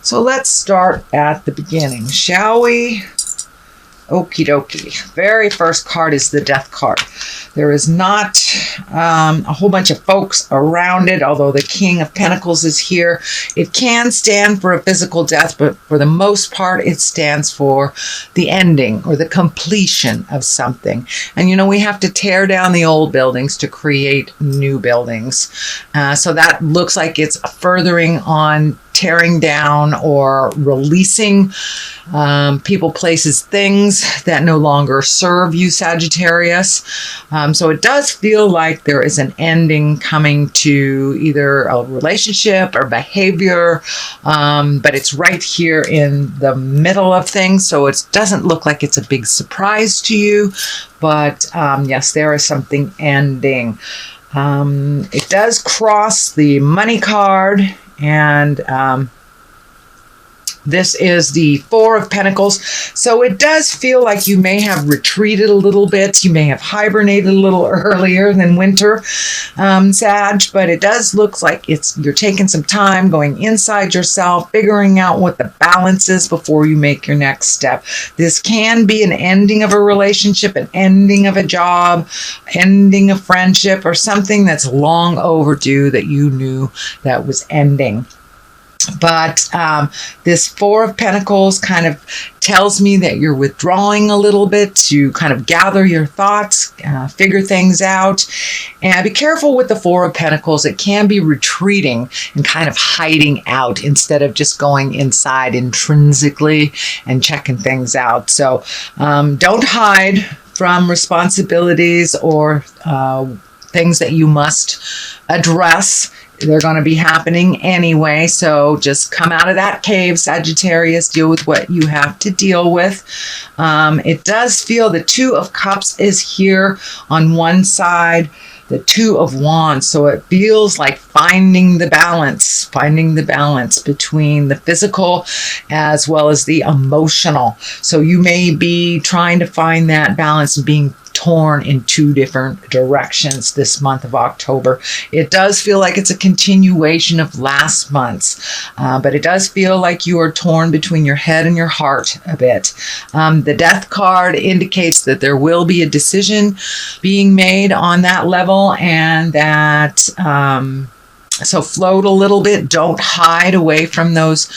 So let's start at the beginning, shall we? Okie dokie. Very first card is the Death card. There is not a whole bunch of folks around it, although the King of Pentacles is here. It can stand for a physical death, but for the most part, it stands for the ending or the completion of something. And, you know, we have to tear down the old buildings to create new buildings. So that looks like it's furthering on tearing down or releasing people, places, things that no longer serve you, Sagittarius. So it does feel like there is an ending coming to either a relationship or behavior, but it's right here in the middle of things. So it doesn't look like it's a big surprise to you, but yes, there is something ending. It does cross the Money card, and this is the Four of Pentacles. So it does feel like you may have retreated a little bit. You may have hibernated a little earlier than winter, Sag, but it does look like you're taking some time going inside yourself, figuring out what the balance is before you make your next step. This can be an ending of a relationship, an ending of a job, ending of friendship, or something that's long overdue that you knew that was ending. But this Four of Pentacles kind of tells me that you're withdrawing a little bit to kind of gather your thoughts, figure things out. And be careful with the Four of Pentacles. It can be retreating and kind of hiding out instead of just going inside intrinsically and checking things out. So don't hide from responsibilities or things that you must address. They're going to be happening anyway, so just come out of that cave, Sagittarius, deal with what you have to deal with. It does feel the Two of Cups is here on one side, the Two of Wands, so it feels like finding the balance between the physical as well as the emotional. So you may be trying to find that balance and being torn in two different directions this month of October. It does feel like it's a continuation of last month's, but it does feel like you are torn between your head and your heart a bit. The Death card indicates that there will be a decision being made on that level, and that so float a little bit. Don't hide away from those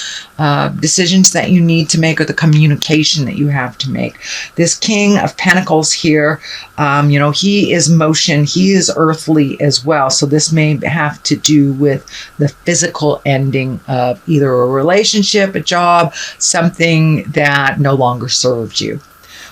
decisions that you need to make, or the communication that you have to make. This King of Pentacles here, you know, he is motion. He is earthly as well. So this may have to do with the physical ending of either a relationship, a job, something that no longer served you.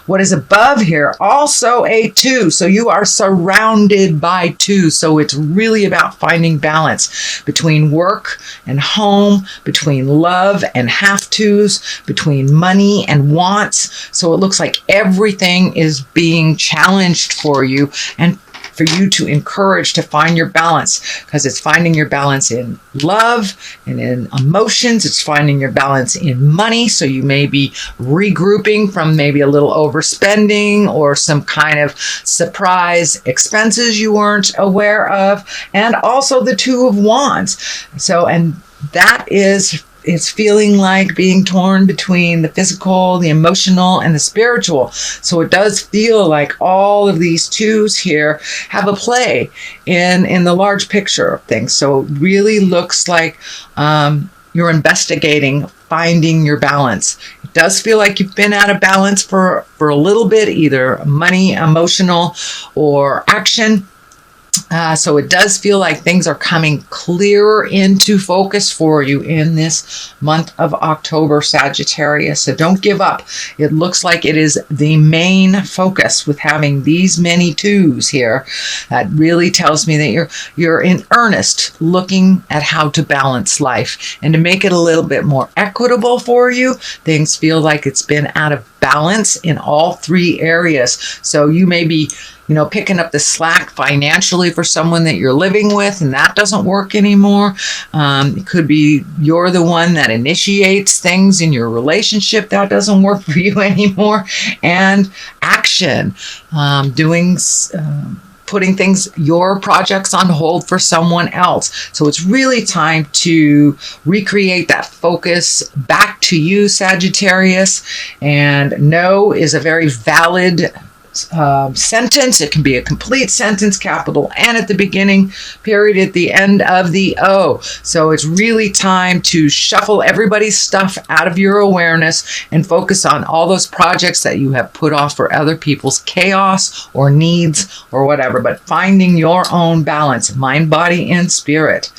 What is above here? Also a two. So you are surrounded by two. So it's really about finding balance between work and home, between love and have-tos, between money and wants. So it looks like everything is being challenged for you, and for you to encourage to find your balance, because it's finding your balance in love and in emotions. It's finding your balance in money. So you may be regrouping from maybe a little overspending or some kind of surprise expenses you weren't aware of. And also the Two of Wands. So, and that is, it's feeling like being torn between the physical, the emotional, and the spiritual. So it does feel like all of these twos here have a play in the large picture of things. So it really looks like you're investigating, finding your balance. It does feel like you've been out of balance for a little bit, either money, emotional, or action. So it does feel like things are coming clearer into focus for you in this month of October, Sagittarius. So don't give up. It looks like it is the main focus with having these many twos here. That really tells me that you're in earnest looking at how to balance life and to make it a little bit more equitable for you. Things feel like it's been out of balance in all three areas. So you may be, you know, picking up the slack financially for someone that you're living with, and that doesn't work anymore. It could be you're the one that initiates things in your relationship. That doesn't work for you anymore. And action, doing putting your projects on hold for someone else. So it's really time to recreate that focus back to you, Sagittarius. And no is a very valid sentence. It can be a complete sentence, capital N at the beginning, period at the end of the O. So it's really time to shuffle everybody's stuff out of your awareness and focus on all those projects that you have put off for other people's chaos or needs or whatever, but finding your own balance, mind, body, and spirit.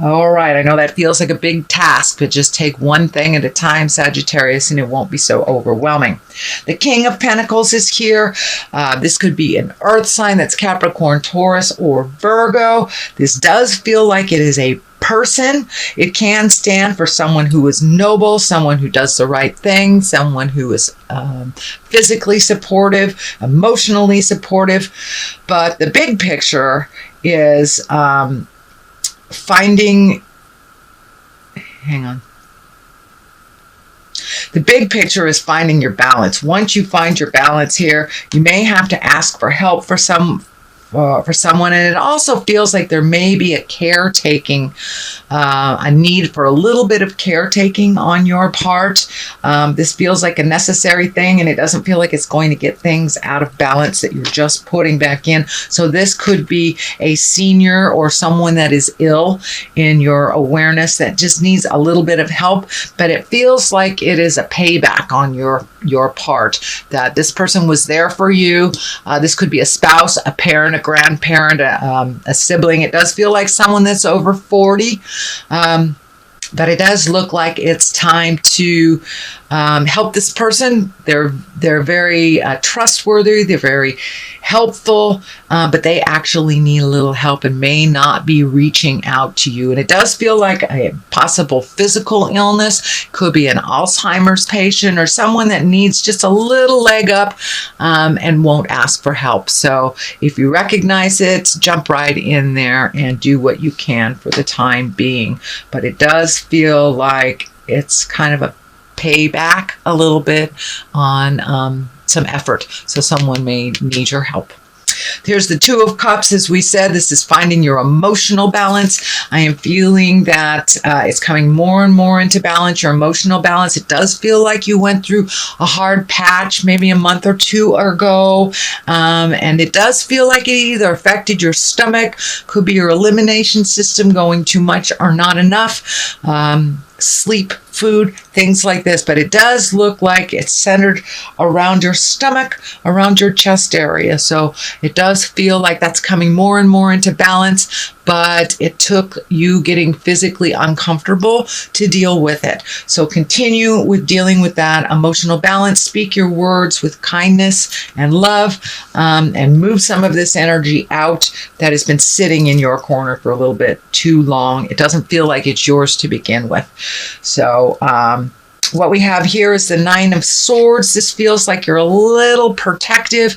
All right, I know that feels like a big task, but just take one thing at a time, Sagittarius, and it won't be so overwhelming. The King of Pentacles is here. This could be an earth sign, that's Capricorn, Taurus, or Virgo. This does feel like it is a person. It can stand for someone who is noble, someone who does the right thing, someone who is physically supportive, emotionally supportive. But the big picture is the big picture is finding your balance. Once you find your balance here, you may have to ask for help for someone, and it also feels like there may be a caretaking, a need for a little bit of caretaking on your part. This feels like a necessary thing, and it doesn't feel like it's going to get things out of balance that you're just putting back in. So this could be a senior or someone that is ill in your awareness that just needs a little bit of help, but it feels like it is a payback on your part, that this person was there for you. This could be a spouse, a parent, a grandparent, a sibling. It does feel like someone that's over 40, but it does look like it's time to help this person. They're very trustworthy. They're very helpful, but they actually need a little help and may not be reaching out to you. And it does feel like a possible physical illness. Could be an Alzheimer's patient or someone that needs just a little leg up and won't ask for help. So if you recognize it, jump right in there and do what you can for the time being. But it does feel like it's kind of a payback a little bit on some effort. So someone may need your help. Here's the Two of Cups. As we said, this is finding your emotional balance. I am feeling that it's coming more and more into balance, your emotional balance. It does feel like you went through a hard patch maybe a month or two ago, and it does feel like it either affected your stomach, could be your elimination system going too much or not enough, sleep, food, things like this. But it does look like it's centered around your stomach, around your chest area. So it does feel like that's coming more and more into balance, but it took you getting physically uncomfortable to deal with it. So continue with dealing with that emotional balance. Speak your words with kindness and love, and move some of this energy out that has been sitting in your corner for a little bit too long. It doesn't feel like it's yours to begin with. So what we have here is the Nine of Swords. This feels like you're a little protective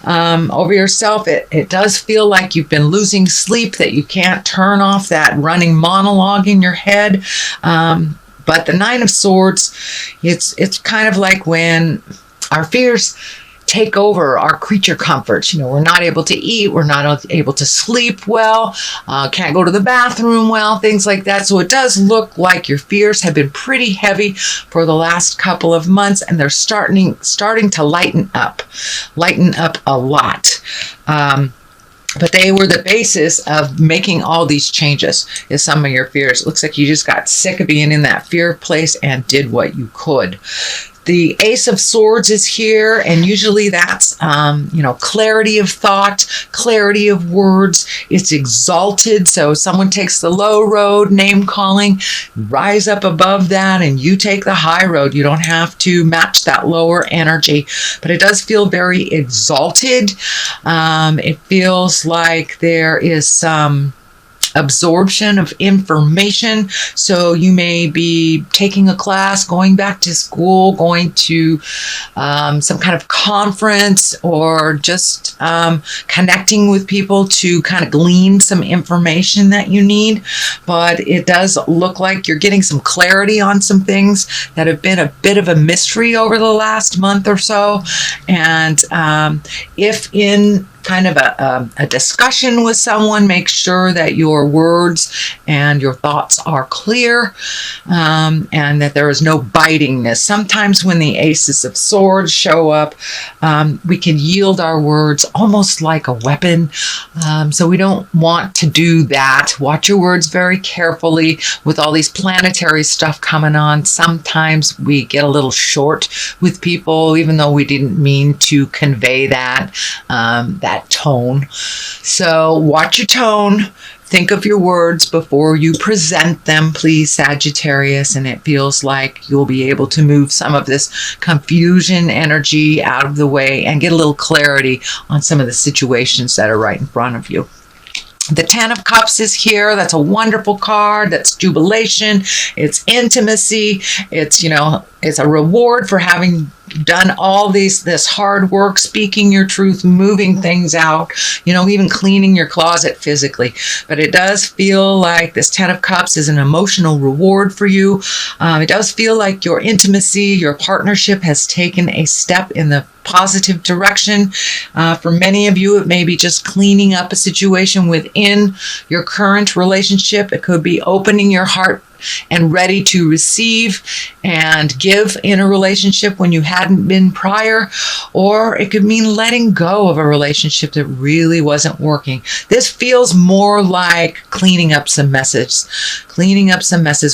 over yourself. It does feel like you've been losing sleep, that you can't turn off that running monologue in your head. But the Nine of Swords, it's kind of like when our fears take over our creature comforts. You know, we're not able to eat, we're not able to sleep well, can't go to the bathroom well, things like that. So it does look like your fears have been pretty heavy for the last couple of months, and they're starting to lighten up a lot. But they were the basis of making all these changes, is some of your fears. It looks like you just got sick of being in that fear place and did what you could. The Ace of Swords is here, and usually that's, clarity of thought, clarity of words. It's exalted, so someone takes the low road, name calling, rise up above that, and you take the high road. You don't have to match that lower energy, but it does feel very exalted. It feels like there is some absorption of information. So you may be taking a class, going back to school, going to some kind of conference, or just connecting with people to kind of glean some information that you need. But it does look like you're getting some clarity on some things that have been a bit of a mystery over the last month or so. And if in kind of a discussion with someone, make sure that your words and your thoughts are clear, and that there is no bitingness. Sometimes when the aces of swords show up, we can yield our words almost like a weapon. So we don't want to do that. Watch your words very carefully. With all these planetary stuff coming on, sometimes we get a little short with people, even though we didn't mean to convey that tone. So watch your tone. Think of your words before you present them, please, Sagittarius, and it feels like you'll be able to move some of this confusion energy out of the way and get a little clarity on some of the situations that are right in front of you. The Ten of Cups is here. That's a wonderful card. That's jubilation. It's intimacy. It's, it's a reward for having done all this hard work, speaking your truth, moving things out, even cleaning your closet physically. But it does feel like this Ten of Cups is an emotional reward for you. It does feel like your intimacy, your partnership has taken a step in the positive direction. For many of you, it may be just cleaning up a situation within your current relationship. It could be opening your heart and ready to receive and give in a relationship when you hadn't been prior, or it could mean letting go of a relationship that really wasn't working. This feels more like cleaning up some messes,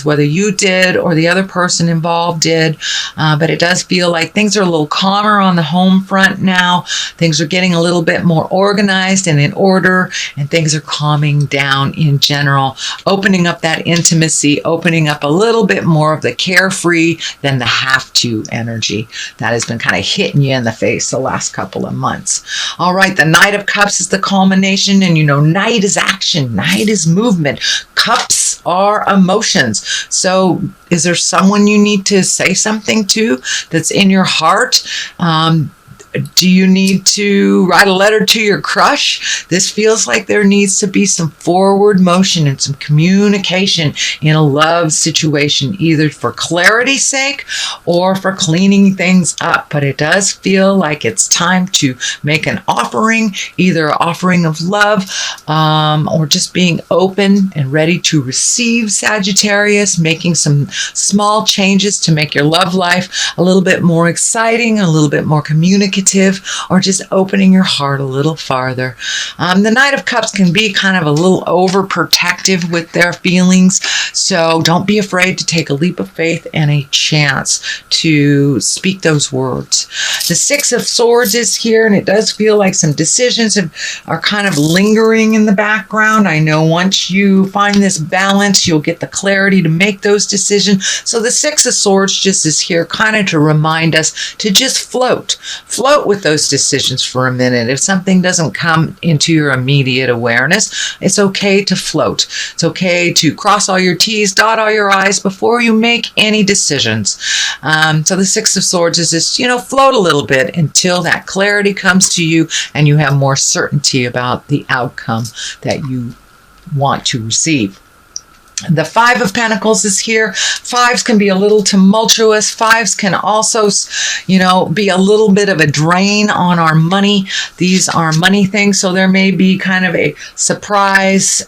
whether you did or the other person involved did, but it does feel like things are a little calmer on the home front now. Things are getting a little bit more organized and in order, and things are calming down in general, opening up that intimacy, opening up a little bit more of the carefree than the have to energy that has been kind of hitting you in the face the last couple of months. All right, the Knight of Cups is the culmination, and Knight is action, Knight is movement, Cups are emotions. So is there someone you need to say something to that's in your heart? Do you need to write a letter to your crush? This feels like there needs to be some forward motion and some communication in a love situation, either for clarity's sake or for cleaning things up. But it does feel like it's time to make an offering, either an offering of love or just being open and ready to receive, Sagittarius, making some small changes to make your love life a little bit more exciting, a little bit more communicative, or just opening your heart a little farther. The Knight of Cups can be kind of a little overprotective with their feelings, so don't be afraid to take a leap of faith and a chance to speak those words. The Six of Swords is here, and it does feel like some decisions are kind of lingering in the background. I know once you find this balance, you'll get the clarity to make those decisions. So the Six of Swords just is here kind of to remind us to just float with those decisions for a minute. If something doesn't come into your immediate awareness, it's okay to float. It's okay to cross all your T's, dot all your I's before you make any decisions. So the Six of Swords is just, float a little bit until that clarity comes to you and you have more certainty about the outcome that you want to receive. The Five of Pentacles is here. Fives can be a little tumultuous. Fives can also, be a little bit of a drain on our money. These are money things, so there may be kind of a surprise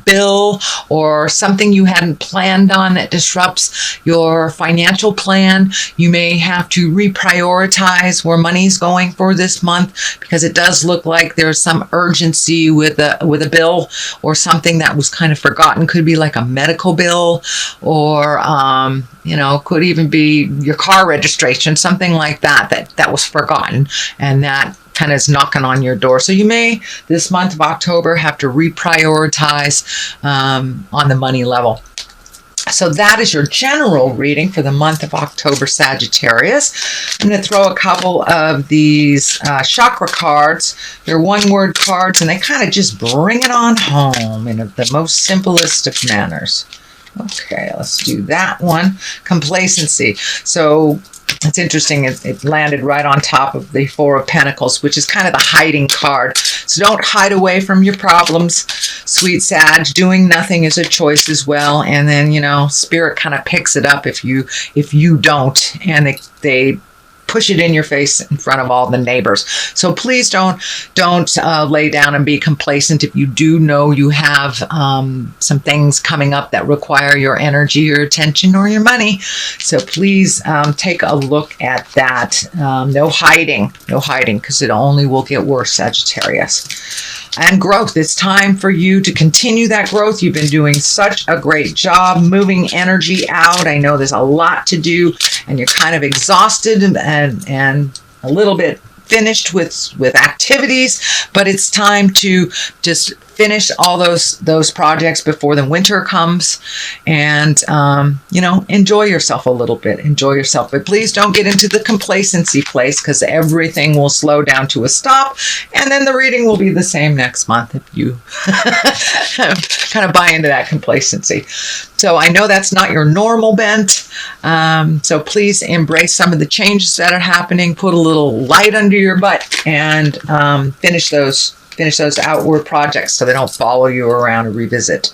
bill or something you hadn't planned on that disrupts your financial plan. You may have to reprioritize where money's going for this month, because it does look like there's some urgency with a bill or something that was kind of forgotten. Could be like a medical bill, or could even be your car registration, something like that was forgotten, and that kind of is knocking on your door. So you may this month of October have to reprioritize on the money level. So that is your general reading for the month of October, Sagittarius. I'm going to throw a couple of these chakra cards. They're one-word cards, and they kind of just bring it on home in the most simplest of manners. Okay, let's do that one. Complacency. So it's interesting, it landed right on top of the Four of Pentacles, which is kind of the hiding card. So don't hide away from your problems, sweet Sag. Doing nothing is a choice as well. And then, Spirit kind of picks it up if you don't, and they push it in your face in front of all the neighbors. So please don't lay down and be complacent if you do know you have some things coming up that require your energy, your attention, or your money. So please take a look at that. No hiding, because it only will get worse, Sagittarius. And growth. It's time for you to continue that growth. You've been doing such a great job moving energy out. I know there's a lot to do and you're kind of exhausted and a little bit finished with activities, but it's time to just finish all those projects before the winter comes, and enjoy yourself a little bit. Enjoy yourself, but please don't get into the complacency place, because everything will slow down to a stop, and then the reading will be the same next month if you kind of buy into that complacency. So I know that's not your normal bent. So please embrace some of the changes that are happening. Put a little light under your butt and finish those outward projects so they don't follow you around and revisit.